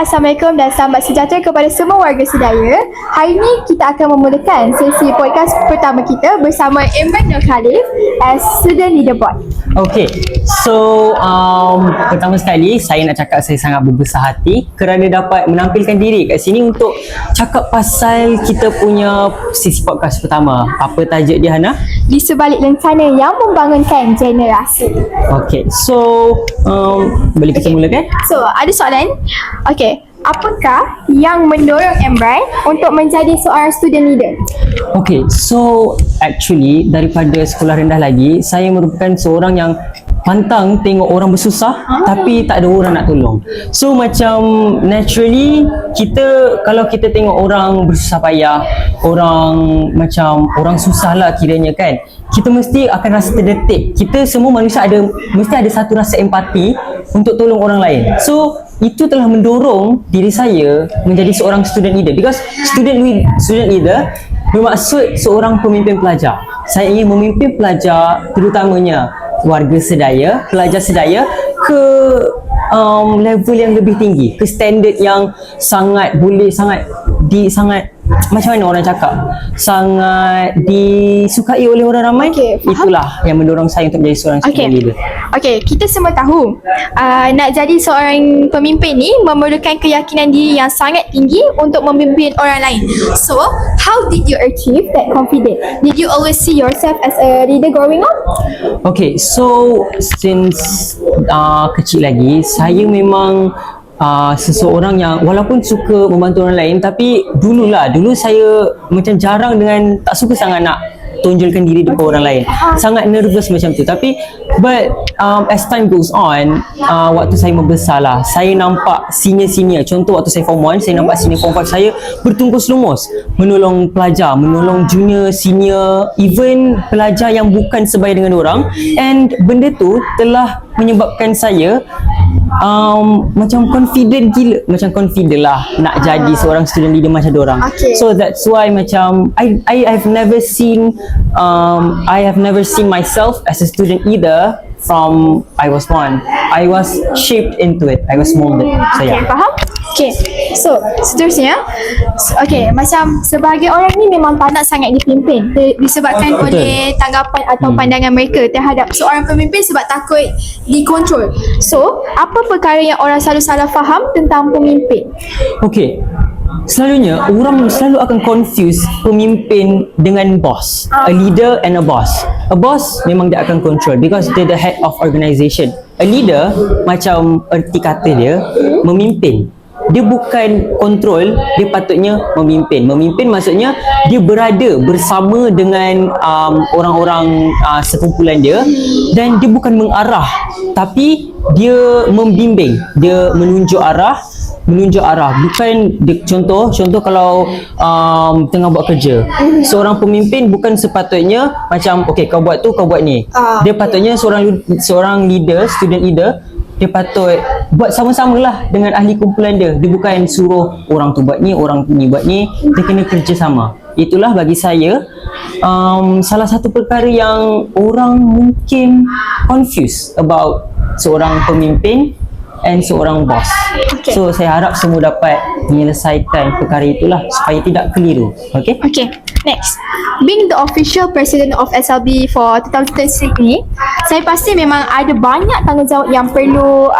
Assalamualaikum dan selamat sejahtera kepada semua warga sedaya. Hari ini kita akan memulakan sesi podcast pertama kita bersama Imran dan Khalif as Student Leader Board. Okay, so pertama sekali saya nak cakap saya sangat berbesar hati kerana dapat menampilkan diri kat sini untuk cakap pasal kita punya sesi podcast pertama. Apa tajuk dia, Hana? Di sebalik lencana yang membangunkan generasi. Okay, so boleh kita mulakan? So, ada soalan. Okay, apakah yang mendorong Imran untuk menjadi seorang student leader? Okay, so actually daripada sekolah rendah lagi, saya merupakan seorang yang pantang tengok orang bersusah tapi tak ada orang nak tolong. So macam naturally kalau kita tengok orang bersusah payah, orang susah lah kiranya kan, kita mesti akan rasa terdetik. Kita semua manusia mesti ada satu rasa empati untuk tolong orang lain. So itu telah mendorong diri saya menjadi seorang student leader, because student leader bermaksud seorang pemimpin pelajar. Saya ingin memimpin pelajar, terutamanya warga sedaya, pelajar sedaya ke level yang lebih tinggi, ke standard yang sangat macam mana orang cakap, sangat disukai oleh orang ramai. Okay, itulah yang mendorong saya untuk menjadi seorang student leader. Okay, kita semua tahu nak jadi seorang pemimpin ni memerlukan keyakinan diri yang sangat tinggi untuk memimpin orang lain. So, how did you achieve that confidence? Did you always see yourself as a leader growing up? Okay, so since kecil lagi, saya memang seseorang yang walaupun suka membantu orang lain, tapi dulu saya macam jarang tak suka sangat nak tonjolkan diri depan orang lain. Sangat nervous macam tu. But as time goes on, waktu saya membesar lah, saya nampak senior. Contoh waktu saya form 1, saya nampak senior form 5 saya bertungkus lumus menolong pelajar, menolong junior, senior, even pelajar yang bukan sebaya dengan orang. And benda tu telah menyebabkan saya macam confident lah nak jadi seorang student leader macam diorang. Okay. So that's why macam I have never seen myself as a student leader from I was born. I was shaped into it. I was molded. So Okay, yeah. faham? Okay, so seterusnya, okay, macam sebagai orang ni memang tak nak sangat dipimpin disebabkan Betul. oleh tanggapan atau pandangan mereka terhadap seorang pemimpin sebab takut dikontrol. So, apa perkara yang orang selalu salah faham tentang pemimpin? Okay, selalunya orang selalu akan confuse pemimpin dengan boss. A leader and a boss. A boss memang dia akan control because dia the head of organisation. A leader, macam erti kata dia, memimpin. Dia bukan kontrol, dia patutnya memimpin. Memimpin maksudnya dia berada bersama dengan orang-orang sekumpulan dia, dan dia bukan mengarah tapi dia membimbing, dia menunjuk arah. Bukan contoh kalau tengah buat kerja, seorang pemimpin bukan sepatutnya macam okay, kau buat tu, kau buat ni. Dia patutnya seorang leader, student leader, dia patut buat sama-sama lah dengan ahli kumpulan dia. Dia bukan suruh orang tu buat ni, orang ni buat ni. Dia kena kerjasama. Itulah bagi saya salah satu perkara yang orang mungkin confused about seorang pemimpin and seorang boss. Okay. So saya harap semua dapat menyelesaikan perkara itulah supaya tidak keliru. Okay? Okay, next. Being the official president of SLB for 2026 ni, saya pasti memang ada banyak tanggungjawab yang perlu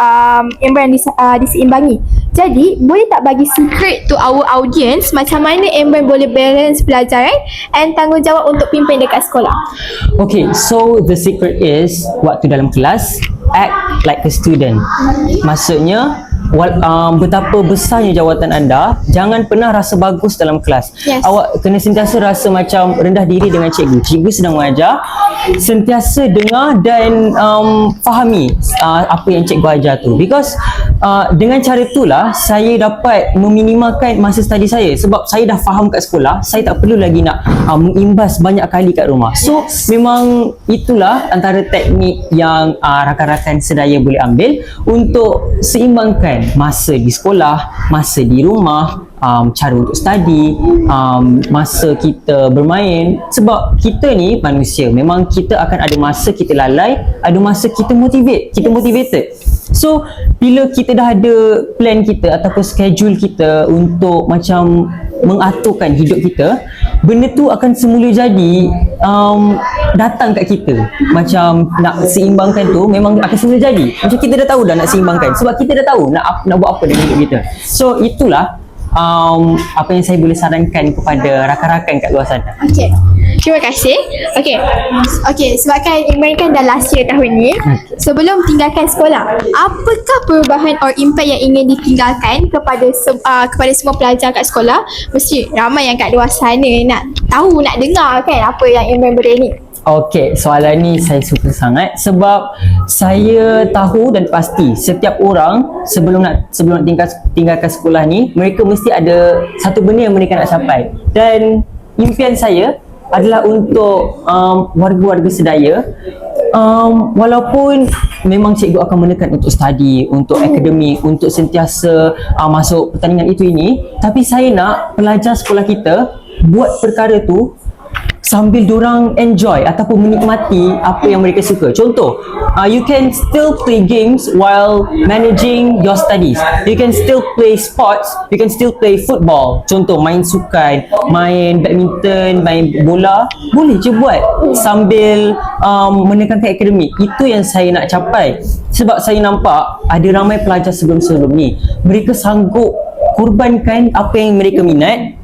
Imran diseimbangi. Jadi, boleh tak bagi secret to our audience macam mana Imran boleh balance pelajaran and tanggungjawab untuk pimpin dekat sekolah? Okay, so the secret is waktu dalam kelas, act like a student. Maksudnya betapa besarnya jawatan anda, jangan pernah rasa bagus dalam kelas. Yes. Awak kena sentiasa rasa macam rendah diri dengan cikgu. Cikgu sedang mengajar, sentiasa dengar dan fahami apa yang cikgu ajar tu, because dengan cara itulah saya dapat meminimalkan masa study saya, sebab saya dah faham kat sekolah, saya tak perlu lagi nak mengimbas banyak kali kat rumah. So memang itulah antara teknik yang rakan-rakan sedaya boleh ambil untuk seimbangkan masa di sekolah, masa di rumah, cara untuk study, masa kita bermain. Sebab kita ni manusia, memang kita akan ada masa kita lalai, ada masa kita motivated. So bila kita dah ada plan kita ataupun schedule kita untuk macam mengaturkan hidup kita, benda tu akan semula jadi datang kat kita. Macam nak seimbangkan tu memang akan semula jadi. Macam kita dah tahu dah nak seimbangkan, sebab kita dah tahu nak buat apa dengan hidup kita. So itulah apa yang saya boleh sarankan kepada rakan-rakan kat luar sana. Okay, terima kasih. Okay, sebabkan Imran kan dah last year tahun ni, sebelum tinggalkan sekolah, apakah perubahan or impact yang ingin ditinggalkan kepada semua pelajar kat sekolah? Mesti ramai yang kat luar sana nak tahu, nak dengar kan apa yang Imran beri ni. Okey, soalan ni saya suka sangat sebab saya tahu dan pasti setiap orang sebelum nak tinggalkan sekolah ni, mereka mesti ada satu benda yang mereka nak capai. Dan impian saya adalah untuk warga-warga sedaya, walaupun memang cikgu akan menekan untuk study, untuk akademik, untuk sentiasa masuk pertandingan itu ini, tapi saya nak pelajar sekolah kita buat perkara tu sambil dorang enjoy ataupun menikmati apa yang mereka suka. Contoh, you can still play games while managing your studies. You can still play sports, you can still play football. Contoh, main sukan, main badminton, main bola, boleh je buat sambil menekankan akademik. Itu yang saya nak capai. Sebab saya nampak ada ramai pelajar sebelum-sebelum ni, mereka sanggup korbankan apa yang mereka minat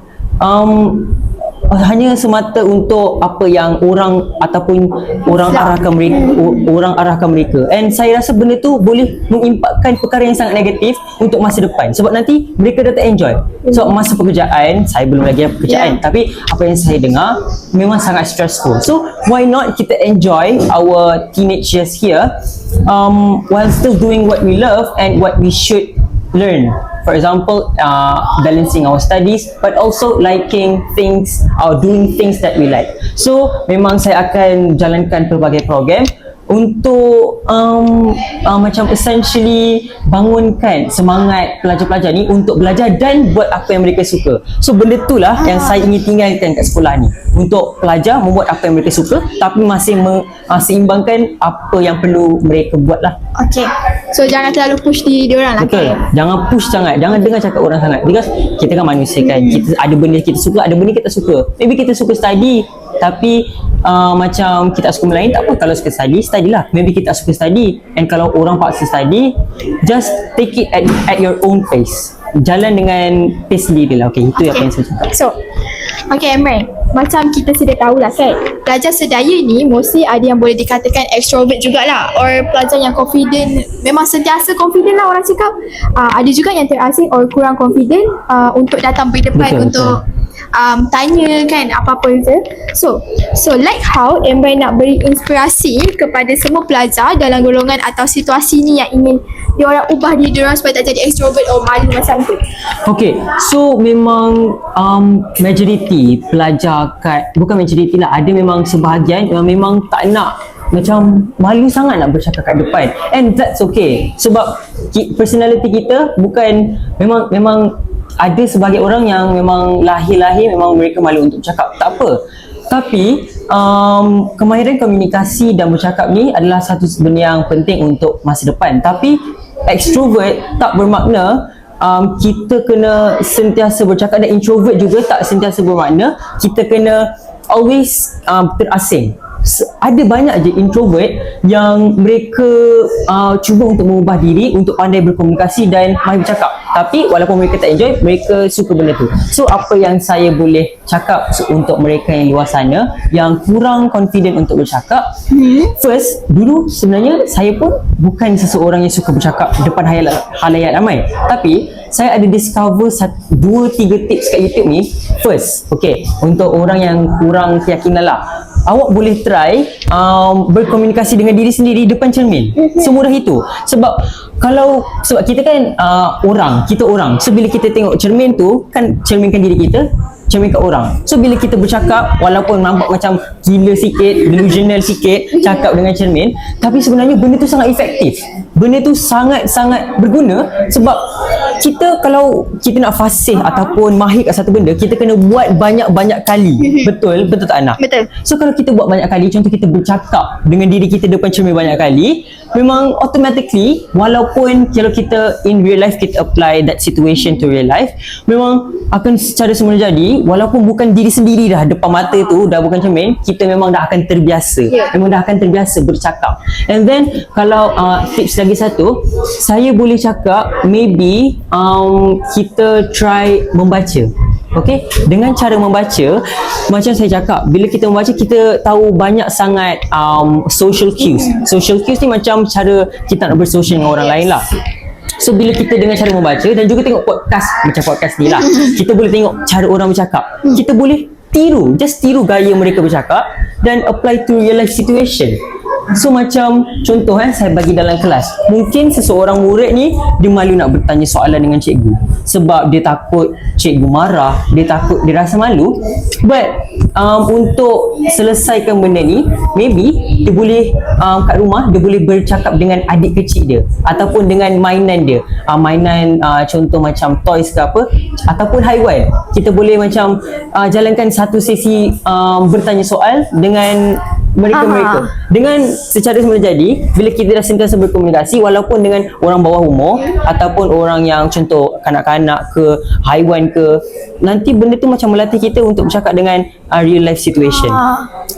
hanya semata untuk apa yang orang ataupun orang arahkan mereka. And saya rasa benda tu boleh mengimpakkan perkara yang sangat negatif untuk masa depan, sebab nanti mereka dah tak enjoy. So masa pekerjaan, saya belum lagi ada pekerjaan, tapi apa yang saya dengar memang sangat stressful. So why not kita enjoy our teenage years here while still doing what we love and what we should learn. For example, balancing our studies but also liking things or doing things that we like. So memang saya akan jalankan pelbagai program untuk macam essentially bangunkan semangat pelajar-pelajar ni untuk belajar dan buat apa yang mereka suka. So benda tu lah yang saya ingin tinggalkan kat sekolah ni, untuk pelajar membuat apa yang mereka suka tapi masih seimbangkan apa yang perlu mereka buat lah. Okay, so jangan terlalu push diri diorang lah. Betul, jangan push sangat, jangan dengar cakap orang sangat, because kita kan manusia kan, kita ada benda kita suka, ada benda kita suka. Maybe kita suka study tapi macam kita suka melain, tak apa. Kalau suka study lah. Maybe kita suka study, and kalau orang paksa study, just take it at your own pace. Jalan dengan pace sendiri lah. Okay, itu apa yang saya cakap. So, okay Imran, macam kita sedia tahulah kan, pelajar sedaya ni mostly ada yang boleh dikatakan extrovert jugalah, or pelajar yang confident, memang sentiasa confident lah orang cakap. Ada juga yang terasing or kurang confident untuk datang berdepan untuk tanya kan apa-apa je. So like how Imran nak beri inspirasi kepada semua pelajar dalam golongan atau situasi ni yang ingin diorang ubah diri diorang supaya tak jadi extrovert or malu macam tu. Okay, so memang majority pelajar bukan majority lah, ada memang sebahagian yang memang tak nak, macam malu sangat nak bercakap kat depan, and that's okay. Sebab personality kita bukan, memang ada sebahagian orang yang memang lahir-lahir memang mereka malu untuk bercakap, tak apa. Tapi kemahiran komunikasi dan bercakap ni adalah satu benda yang penting untuk masa depan. Tapi extrovert tak bermakna kita kena sentiasa bercakap, dan introvert juga tak sentiasa bermakna kita kena always terasing. Ada banyak je introvert yang mereka cuba untuk mengubah diri untuk pandai berkomunikasi dan mahir bercakap, tapi walaupun mereka tak enjoy, mereka suka benda tu. So apa yang saya boleh cakap untuk mereka yang luar sana yang kurang confident untuk bercakap, first, dulu sebenarnya saya pun bukan seseorang yang suka bercakap depan halayak ramai, tapi saya ada discover 2-3 tips kat YouTube ni. First, okay, untuk orang yang kurang keyakinan lah, awak boleh try berkomunikasi dengan diri sendiri depan cermin. Semudah itu. Sebab kita kan kita orang. So bila kita tengok cermin tu, kan cerminkan diri kita, cerminkan orang. So bila kita bercakap, walaupun nampak macam gila sikit, delusional sikit cakap dengan cermin, tapi sebenarnya benda tu sangat efektif. Benda tu sangat-sangat berguna, sebab kita kalau kita nak fasih ataupun mahir kat satu benda, kita kena buat banyak-banyak kali. Betul tak Ana? Betul. So kalau kita buat banyak kali, contoh kita bercakap dengan diri kita depan cermin banyak kali, memang automatically, walaupun kalau kita in real life kita apply that situation to real life, memang akan secara semula jadi, walaupun bukan diri sendiri dah depan mata tu, dah bukan cermin, kita memang dah akan terbiasa. Memang dah akan terbiasa bercakap. And then kalau tips lagi satu, saya boleh cakap maybe kita try membaca. Okay, dengan cara membaca, macam saya cakap, bila kita membaca, kita tahu banyak sangat social cues. Social cues ni macam cara kita nak bersosial dengan orang lain lah. So bila kita dengan cara membaca dan juga tengok podcast, macam podcast ni lah, kita boleh tengok cara orang bercakap. Kita boleh just tiru gaya mereka bercakap dan apply to real life situation. So macam contoh saya bagi dalam kelas, mungkin seseorang murid ni dia malu nak bertanya soalan dengan cikgu sebab dia takut cikgu marah, dia rasa malu. But untuk selesaikan benda ni, maybe dia boleh kat rumah dia boleh bercakap dengan adik kecil dia ataupun dengan mainan dia, mainan contoh macam toys ke apa, ataupun haiwan. Kita boleh macam jalankan satu sesi bertanya soal dengan mereka. Dengan secara semula jadi, bila kita dah sentiasa berkomunikasi, walaupun dengan orang bawah umur ataupun orang yang contoh kanak-kanak ke, haiwan ke, nanti benda tu macam melatih kita untuk bercakap dengan real life situation.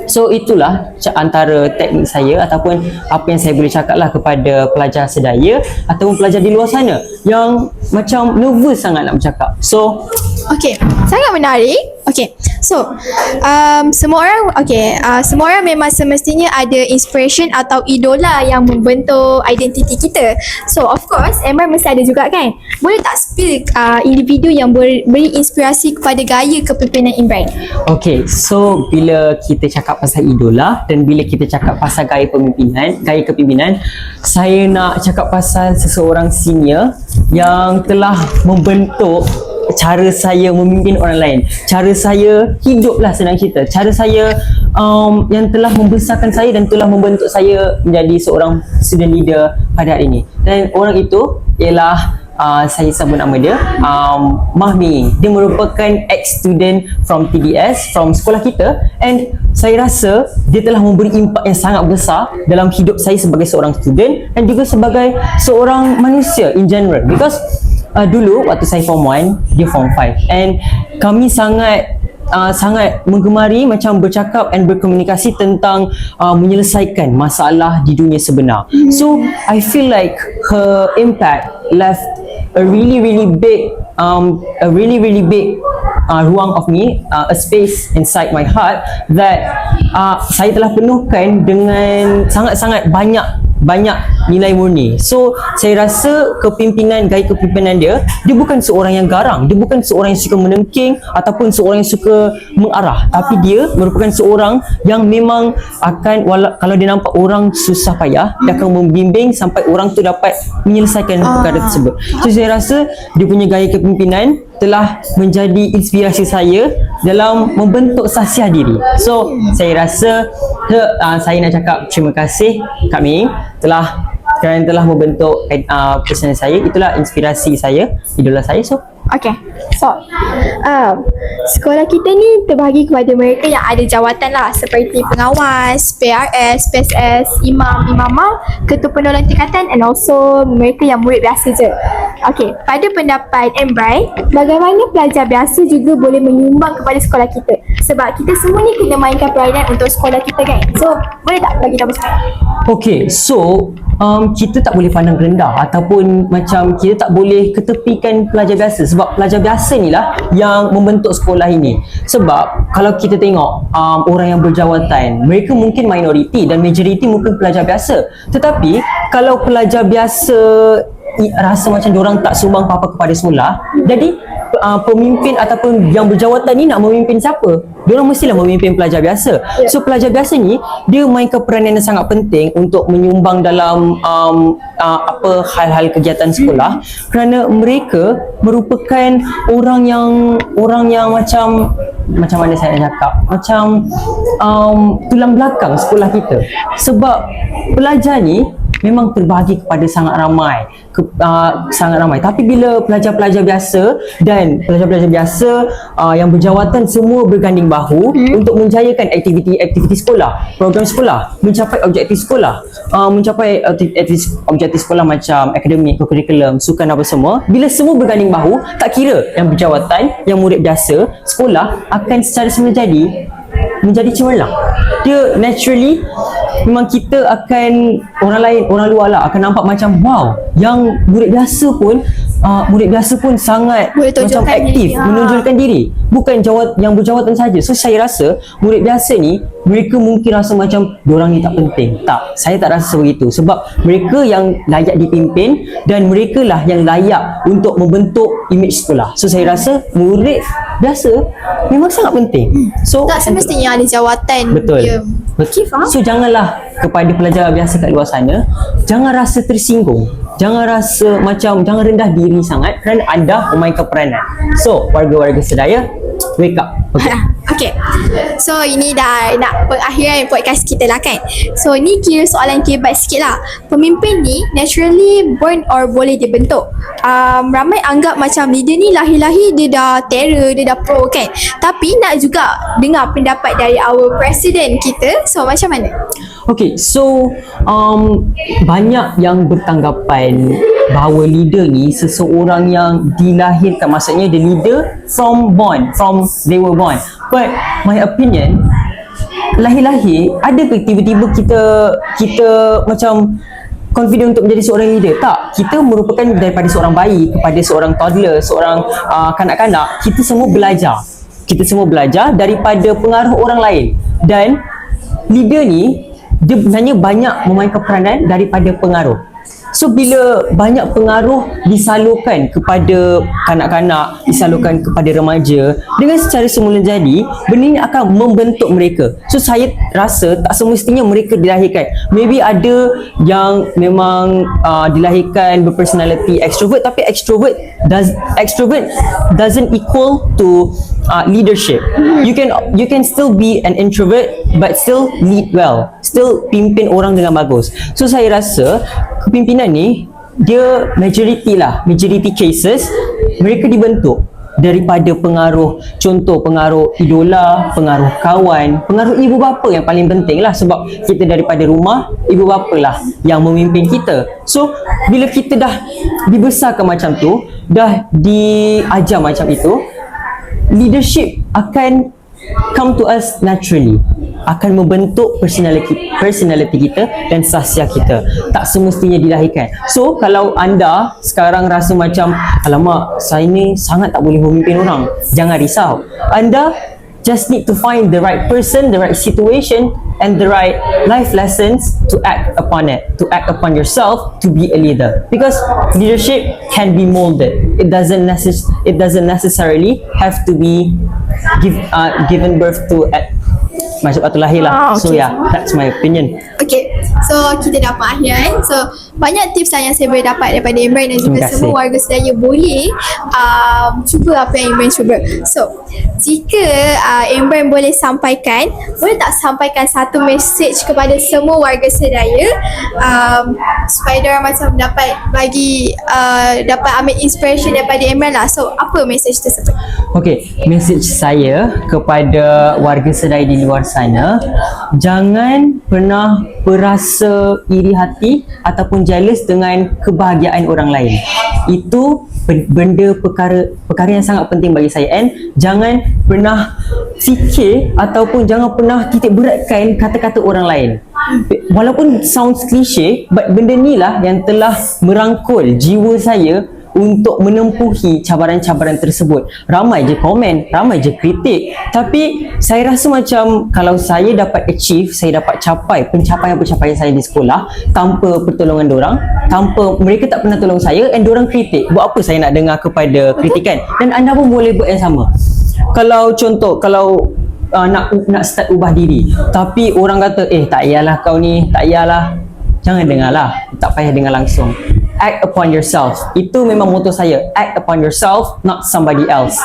So itulah antara teknik saya ataupun apa yang saya boleh cakap lah kepada pelajar sedaya ataupun pelajar di luar sana yang macam nervous sangat nak bercakap. So Okay, sangat menarik. Okay, so semua orang memang semestinya ada inspiration atau idola yang membentuk identiti kita. So of course, Emran mesti ada juga kan? Boleh tak spill individu yang beri inspirasi kepada gaya kepimpinan Imran? Okay, so bila kita cakap pasal idola dan bila kita cakap pasal gaya kepimpinan, saya nak cakap pasal seseorang senior yang telah membentuk cara saya memimpin orang lain, cara saya hidup lah, senang cerita, cara saya yang telah membesarkan saya dan telah membentuk saya menjadi seorang student leader pada hari ini. Dan orang itu ialah saya sebut nama dia, Mahmi. Dia merupakan ex-student from TBS, from sekolah kita, and saya rasa dia telah memberi impak yang sangat besar dalam hidup saya sebagai seorang student dan juga sebagai seorang manusia in general. Because dulu waktu saya form 1, dia form 5, and kami sangat menggemari macam bercakap and berkomunikasi tentang menyelesaikan masalah di dunia sebenar. So I feel like her impact left a really big ruang of me, a space inside my heart that saya telah penuhkan dengan sangat-sangat banyak nilai murni. So saya rasa gaya kepimpinan dia bukan seorang yang garang, dia bukan seorang yang suka menengking ataupun seorang yang suka mengarah, tapi dia merupakan seorang yang memang akan, kalau dia nampak orang susah payah, dia akan membimbing sampai orang tu dapat menyelesaikan perkara tersebut. So saya rasa dia punya gaya kepimpinan telah menjadi inspirasi saya dalam membentuk sahsiah diri. So saya rasa saya nak cakap terima kasih Kak Ming kerana telah membentuk personal saya. Itulah inspirasi saya, idola saya. So Okay, so sekolah kita ni terbahagi kepada mereka yang ada jawatan lah, seperti pengawas, PRS, PSS, imam, imamah, ketua penolong tingkatan, and also mereka yang murid biasa je. Okay, pada pendapat Emran, bagaimana pelajar biasa juga boleh menyumbang kepada sekolah kita? Sebab kita semua ni kena mainkan peranan untuk sekolah kita kan? So, boleh tak bagi tahu sikit? Okay, so kita tak boleh pandang rendah ataupun macam kita tak boleh ketepikan pelajar biasa, sebab pelajar biasa ni lah yang membentuk sekolah ini. Sebab kalau kita tengok orang yang berjawatan, mereka mungkin minoriti dan majoriti mungkin pelajar biasa. Tetapi kalau pelajar biasa rasa macam diorang tak sumbang apa-apa kepada sekolah, jadi pemimpin ataupun yang berjawatan ni nak memimpin siapa? Diorang mestilah memimpin pelajar biasa. So pelajar biasa ni dia mainkan peranan yang sangat penting untuk menyumbang dalam hal-hal kegiatan sekolah, kerana mereka merupakan orang yang macam mana saya nak cakap, macam tulang belakang sekolah kita. Sebab pelajar ni memang terbahagi kepada sangat ramai. Tapi bila pelajar-pelajar biasa dan pelajar-pelajar biasa yang berjawatan semua berganding bahu untuk menjayakan aktiviti sekolah, program sekolah, mencapai objektif sekolah, mencapai objektif sekolah macam akademik, kurikulum, sukan apa semua. Bila semua berganding bahu, tak kira yang berjawatan, yang murid biasa, sekolah akan secara semula menjadi cemerlang. Dia naturally memang kita akan orang luar lah akan nampak macam wow, yang murid biasa pun sangat Boleh macam tunjukkan aktif diri. menonjolkan diri, bukan yang berjawatan saja. So saya rasa murid biasa ni mereka mungkin rasa macam diorang ni tak penting. Tak, saya tak rasa begitu, sebab mereka yang layak dipimpin dan mereka lah yang layak untuk membentuk imej sekolah. So saya rasa murid biasa memang sangat penting. So Tak semestinya ada jawatan. betul. Ya. Okay, faham? So janganlah kepada pelajar biasa kat luar sana, jangan rasa tersinggung. Jangan rasa macam, jangan rendah diri sangat kerana anda memainkan peranan. So, warga-warga sedaya, wake up. Okay. Okay. So ini dah nak pengakhiran podcast kita lah kan. So ni kira soalan kebat sikit lah. Pemimpin ni naturally born or boleh dibentuk. Ramai anggap macam leader ni lahir-lahir dia dah terror, dia dah pro kan. Tapi nak juga dengar pendapat dari our president kita. So macam mana? Okay, so banyak yang bertanggapan bahawa leader ni seseorang yang dilahirkan, maksudnya the leader from they were born. But my opinion, lahir-lahir ada ke tiba-tiba kita macam confident untuk menjadi seorang leader? Tak, kita merupakan daripada seorang bayi kepada seorang toddler, seorang kanak-kanak, kita semua belajar daripada pengaruh orang lain. Dan leader ni dia hanya banyak memainkan peranan daripada pengaruh. So bila banyak pengaruh disalurkan kepada kanak-kanak, disalurkan kepada remaja, dengan secara semula jadi, benda ini akan membentuk mereka. So saya rasa tak semestinya mereka dilahirkan. Maybe ada yang memang dilahirkan berpersonality extrovert, tapi extrovert doesn't equal to leadership. You can still be an introvert but still lead well, still pimpin orang dengan bagus. So saya rasa kepimpinan ni dia majority cases mereka dibentuk daripada pengaruh, contoh pengaruh idola, pengaruh kawan, pengaruh ibu bapa yang paling penting lah, sebab kita daripada rumah, ibu bapa lah yang memimpin kita. So bila kita dah dibesarkan macam tu, dah diajar macam itu, leadership akan come to us naturally, akan membentuk personality kita dan sahsiah kita. Tak semestinya dilahirkan. So kalau anda sekarang rasa macam alamak, saya ni sangat tak boleh memimpin orang, jangan risau. Anda just need to find the right person, the right situation and the right life lessons to act upon it, to act upon yourself to be a leader. Because leadership can be molded. It doesn't necessarily have to be given birth to at masuk waktu lahir lah. So Okay. yeah, that's my opinion. Okay, so kita dah pengakhiran. So banyak tips lah yang saya boleh dapat daripada Imran dan juga Terima kasih. semua warga sedaya boleh cuba apa yang Imran cuba. So jika Imran boleh sampaikan, boleh tak sampaikan satu message kepada semua warga sedaya supaya diorang macam dapat ambil inspiration daripada Imran lah. So apa message tersebut? Okay, message saya kepada warga sedaya di luar sana, jangan pernah berasa iri hati ataupun jealous dengan kebahagiaan orang lain. Itu perkara yang sangat penting bagi saya. And jangan pernah fikir ataupun jangan pernah titik beratkan kata-kata orang lain. Walaupun sounds cliche, but benda ni lah yang telah merangkul jiwa saya untuk menempuhi cabaran-cabaran tersebut. Ramai je komen, ramai je kritik, tapi saya rasa macam kalau saya dapat achieve, saya dapat capai pencapaian-pencapaian saya di sekolah tanpa pertolongan dorang, tanpa mereka tak pernah tolong saya, and dorang kritik, buat apa saya nak dengar kepada kritikan? Dan anda pun boleh buat yang sama. Kalau contoh, kalau nak start ubah diri, tapi orang kata tak payahlah kau ni, tak payahlah, jangan dengarlah, tak payah dengar langsung. act upon yourself. Itu memang motto saya, act upon yourself, not somebody else.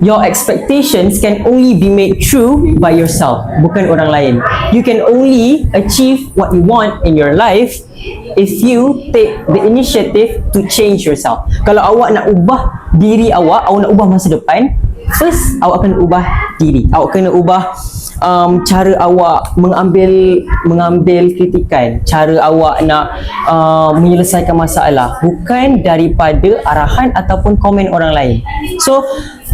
Your expectations can only be made true by yourself, bukan orang lain. You can only achieve what you want in your life if you take the initiative to change yourself. Kalau awak nak ubah diri awak nak ubah masa depan, first awak kena ubah diri. Awak kena ubah cara awak mengambil kritikan, cara awak nak menyelesaikan masalah, bukan daripada arahan ataupun komen orang lain. So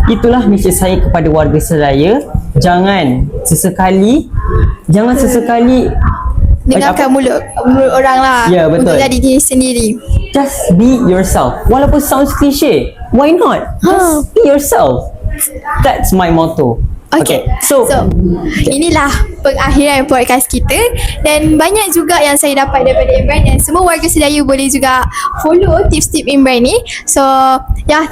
itulah mesej saya kepada warga Seraya, jangan sesekali dengarkan mulut orang lah, Ya, betul. untuk jadi diri sendiri. just be yourself. Walaupun sounds cliche, why not? Just be yourself. That's my motto. Okay. So Inilah pengakhiran podcast kita, dan banyak juga yang saya dapat daripada Imran, dan semua warga Sedaya boleh juga follow tips-tips Imran ni. So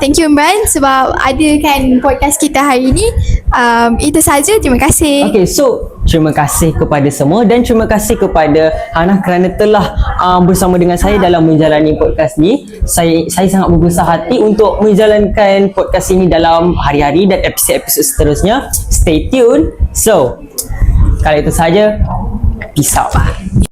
thank you Imran sebab adakan podcast kita hari ni. Itu saja, terima kasih. okay, so terima kasih kepada semua dan terima kasih kepada Hana kerana telah bersama dengan saya dalam menjalani podcast ni. Saya sangat berbesar hati untuk menjalankan podcast ini dalam hari-hari dan episod-episod seterusnya. Stay tuned. So, kalau itu saja, peace out.